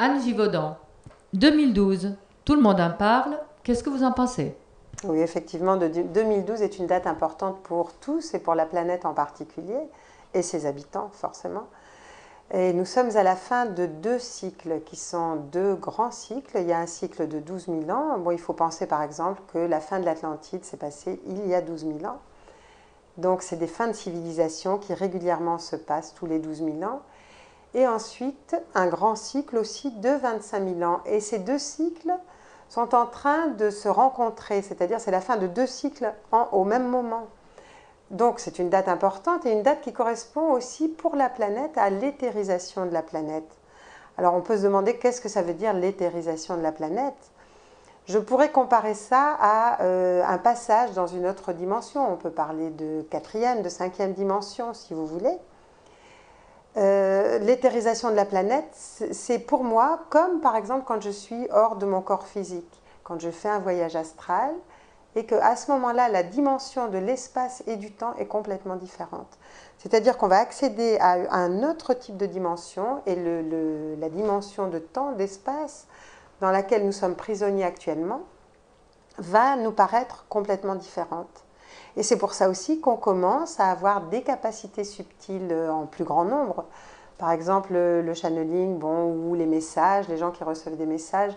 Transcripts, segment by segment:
Anne Givaudan, 2012, tout le monde en parle, qu'est-ce que vous en pensez? Oui, effectivement, 2012 est une date importante pour tous et pour la planète en particulier, et ses habitants forcément. Et nous sommes à la fin de deux cycles qui sont deux grands cycles. Il y a un cycle de 12 000 ans. Bon, il faut penser par exemple que la fin de l'Atlantide s'est passée il y a 12 000 ans. Donc c'est des fins de civilisation qui régulièrement se passent tous les 12 000 ans. Et ensuite, un grand cycle aussi de 25 000 ans. Et ces deux cycles sont en train de se rencontrer, c'est-à-dire c'est la fin de deux cycles au même moment. Donc c'est une date importante et une date qui correspond aussi pour la planète à l'éthérisation de la planète. Alors on peut se demander qu'est-ce que ça veut dire l'éthérisation de la planète. Je pourrais comparer ça à un passage dans une autre dimension. On peut parler de quatrième, de cinquième dimension si vous voulez. L'éthérisation de la planète, c'est pour moi comme par exemple quand je suis hors de mon corps physique, quand je fais un voyage astral et qu'à ce moment-là, la dimension de l'espace et du temps est complètement différente. C'est-à-dire qu'on va accéder à un autre type de dimension et la dimension de temps, d'espace dans laquelle nous sommes prisonniers actuellement va nous paraître complètement différente. Et c'est pour ça aussi qu'on commence à avoir des capacités subtiles en plus grand nombre. Par exemple, le channeling, bon, ou les messages, les gens qui recevaient des messages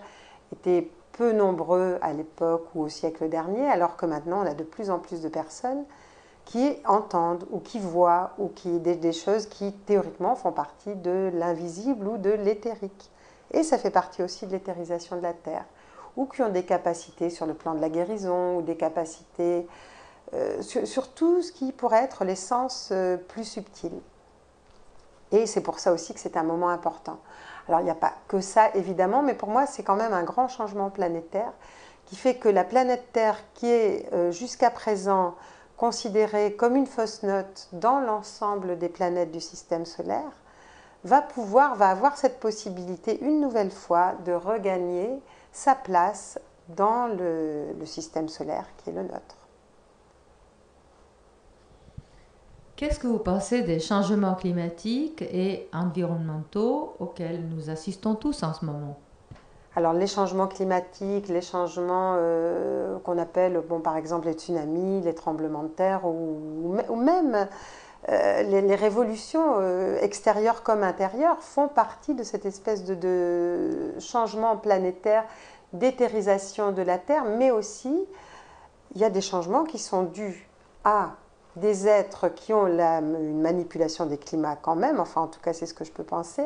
étaient peu nombreux à l'époque ou au siècle dernier, alors que maintenant on a de plus en plus de personnes qui entendent ou qui voient ou qui des choses qui théoriquement font partie de l'invisible ou de l'éthérique. Et ça fait partie aussi de l'éthérisation de la Terre, ou qui ont des capacités sur le plan de la guérison ou des capacités sur tout ce qui pourrait être les sens plus subtils. Et c'est pour ça aussi que c'est un moment important. Alors il n'y a pas que ça évidemment, mais pour moi c'est quand même un grand changement planétaire qui fait que la planète Terre, qui est jusqu'à présent considérée comme une fausse note dans l'ensemble des planètes du système solaire, va avoir cette possibilité une nouvelle fois de regagner sa place dans le système solaire qui est le nôtre. Qu'est-ce que vous pensez des changements climatiques et environnementaux auxquels nous assistons tous en ce moment? Alors les changements climatiques, les changements qu'on appelle bon, par exemple les tsunamis, les tremblements de terre ou même les révolutions extérieures comme intérieures font partie de cette espèce de changement planétaire, d'éthérisation de la Terre, mais aussi il y a des changements qui sont dus à des êtres qui ont une manipulation des climats quand même, enfin en tout cas c'est ce que je peux penser.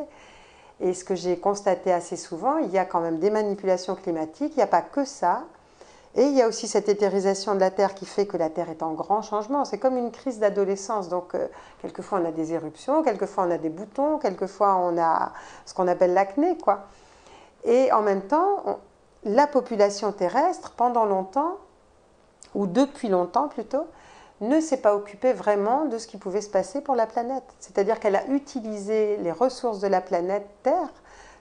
Et ce que j'ai constaté assez souvent, il y a quand même des manipulations climatiques, il n'y a pas que ça. Et il y a aussi cette éthérisation de la Terre qui fait que la Terre est en grand changement. C'est comme une crise d'adolescence. Donc, quelquefois on a des éruptions, quelquefois on a des boutons, quelquefois on a ce qu'on appelle l'acné, quoi. Et en même temps, la population terrestre, pendant longtemps, ou depuis longtemps plutôt, ne s'est pas occupée vraiment de ce qui pouvait se passer pour la planète. C'est-à-dire qu'elle a utilisé les ressources de la planète Terre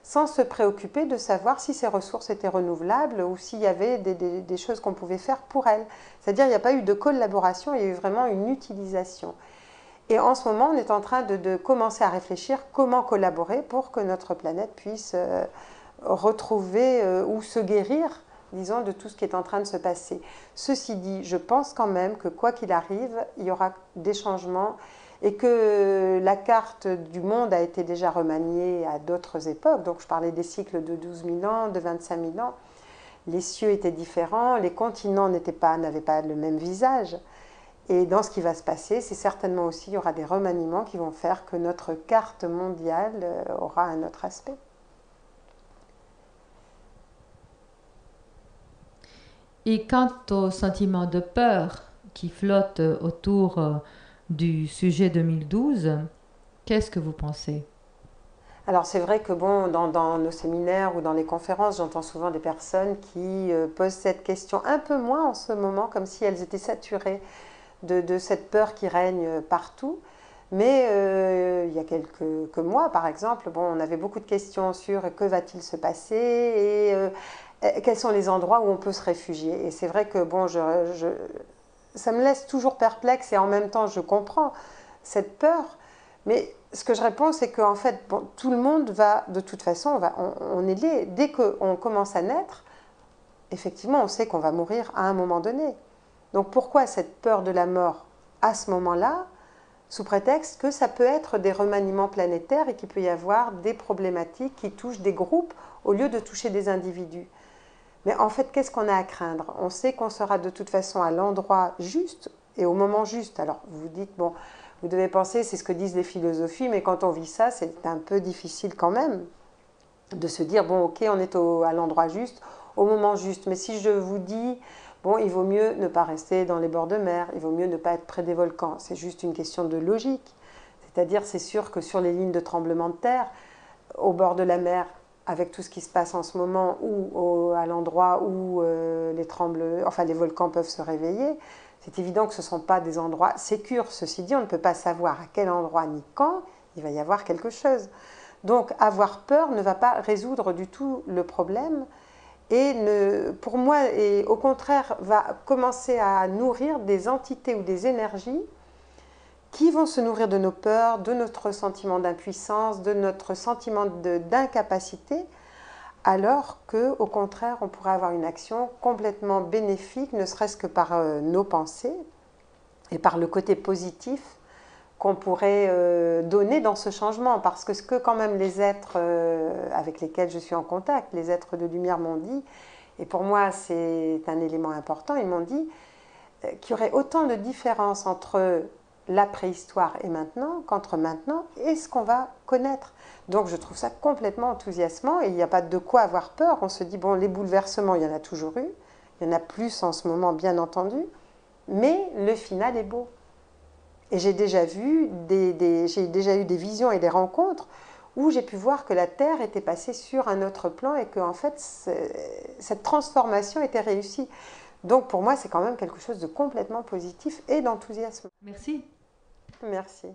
sans se préoccuper de savoir si ces ressources étaient renouvelables ou s'il y avait des choses qu'on pouvait faire pour elles. C'est-à-dire qu'il n'y a pas eu de collaboration, il y a eu vraiment une utilisation. Et en ce moment, on est en train de commencer à réfléchir comment collaborer pour que notre planète puisse retrouver ou se guérir, disons, de tout ce qui est en train de se passer. Ceci dit, je pense quand même que quoi qu'il arrive, il y aura des changements et que la carte du monde a été déjà remaniée à d'autres époques. Donc je parlais des cycles de 12 000 ans, de 25 000 ans. Les cieux étaient différents, les continents n'avaient pas le même visage. Et dans ce qui va se passer, c'est certainement aussi, il y aura des remaniements qui vont faire que notre carte mondiale aura un autre aspect. Et quant au sentiment de peur qui flotte autour du sujet 2012, qu'est-ce que vous pensez? Alors c'est vrai que bon, dans nos séminaires ou dans les conférences, j'entends souvent des personnes qui posent cette question un peu moins en ce moment, comme si elles étaient saturées de cette peur qui règne partout. Mais il y a quelques mois, par exemple, bon, on avait beaucoup de questions sur que va-t-il se passer et quels sont les endroits où on peut se réfugier. Et c'est vrai que bon, ça me laisse toujours perplexe et en même temps je comprends cette peur. Mais ce que je réponds, c'est qu'en fait, bon, tout le monde va, de toute façon, on est lié. Dès qu'on commence à naître, effectivement, on sait qu'on va mourir à un moment donné. Donc pourquoi cette peur de la mort à ce moment-là, sous prétexte que ça peut être des remaniements planétaires et qu'il peut y avoir des problématiques qui touchent des groupes au lieu de toucher des individus. Mais en fait, qu'est-ce qu'on a à craindre? On sait qu'on sera de toute façon à l'endroit juste et au moment juste. Alors vous vous dites, bon, vous devez penser, c'est ce que disent les philosophies, mais quand on vit ça, c'est un peu difficile quand même de se dire, bon, ok, on est à l'endroit juste, au moment juste. Mais si je vous dis, bon, il vaut mieux ne pas rester dans les bords de mer, il vaut mieux ne pas être près des volcans, c'est juste une question de logique. C'est-à-dire, c'est sûr que sur les lignes de tremblement de terre, au bord de la mer, avec tout ce qui se passe en ce moment, ou à l'endroit où les volcans peuvent se réveiller, c'est évident que ce ne sont pas des endroits sécurs. Ceci dit, on ne peut pas savoir à quel endroit ni quand il va y avoir quelque chose. Donc avoir peur ne va pas résoudre du tout le problème et pour moi, et au contraire, va commencer à nourrir des entités ou des énergies qui vont se nourrir de nos peurs, de notre sentiment d'impuissance, de notre sentiment d'incapacité, alors qu'au contraire, on pourrait avoir une action complètement bénéfique, ne serait-ce que par nos pensées et par le côté positif qu'on pourrait donner dans ce changement. Parce que ce que quand même les êtres avec lesquels je suis en contact, les êtres de lumière m'ont dit, et pour moi c'est un élément important, ils m'ont dit qu'il y aurait autant de différences entre la préhistoire et maintenant qu'entre maintenant et ce qu'on va connaître. Donc je trouve ça complètement enthousiasmant et il n'y a pas de quoi avoir peur. On se dit, bon, les bouleversements, il y en a toujours eu, il y en a plus en ce moment, bien entendu, mais le final est beau. Et j'ai déjà eu des visions et des rencontres où j'ai pu voir que la Terre était passée sur un autre plan et que en fait cette transformation était réussie. Donc pour moi, c'est quand même quelque chose de complètement positif et d'enthousiasme. Merci. Merci.